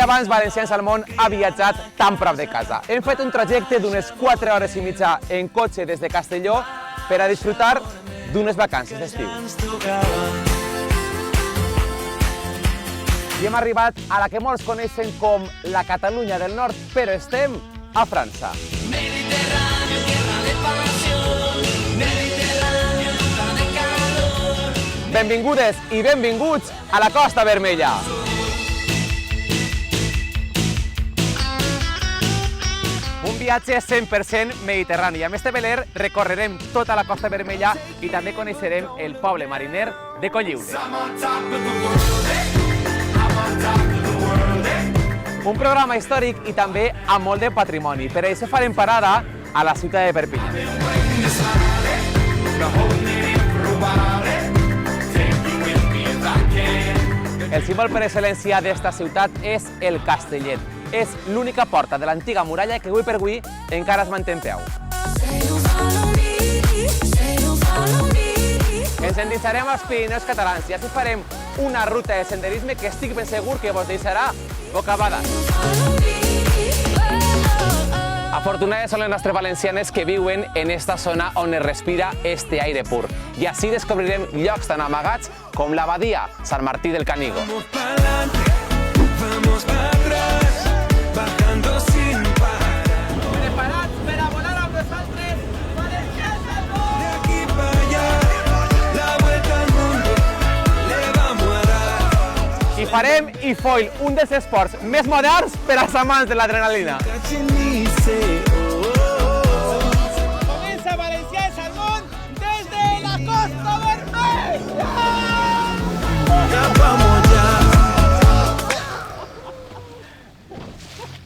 abans Valencians al món ha viatjat tan prop de casa. Hem fet un trajecte d'unes 4 hores i mitja en cotxe des de Castelló per a disfrutar d'unes vacances d'estiu. I hem arribat a la que molts coneixen com la Catalunya del Nord, però estem a França. Mediterráneo, tierra de pasión, Mediterráneo, tierra de calor. Benvingudes i benvinguts a la Costa Vermella. Un viatge 100% mediterrani. Amb este veler recorrerem tota la Costa Vermella i també coneixerem el poble mariner de Colliure. Un programa històric i també amb molt de patrimoni. Per això farem parada a la ciutat de Perpinyà. El símbol per excel·lència d'esta ciutat és el Castellet. És l'única porta de l'antiga muralla que avui per avui encara es manté en peu. Ens endinsarem als Pirineus catalans i així farem una ruta de senderisme que estic ben segur que vos deixarà bocabadats. Afortunades són les nostres valencianes que viuen en esta zona on es respira este aire pur. I així descobrirem llocs tan amagats com l'abadia Sant Martí del Canigó. Preparats per a volar amb nosaltres, valencians del món! De aquí para allá, la vuelta al mundo, le vamos a dar. I farem e-foil, un dels esports més moderns per als amants de l'adrenalina.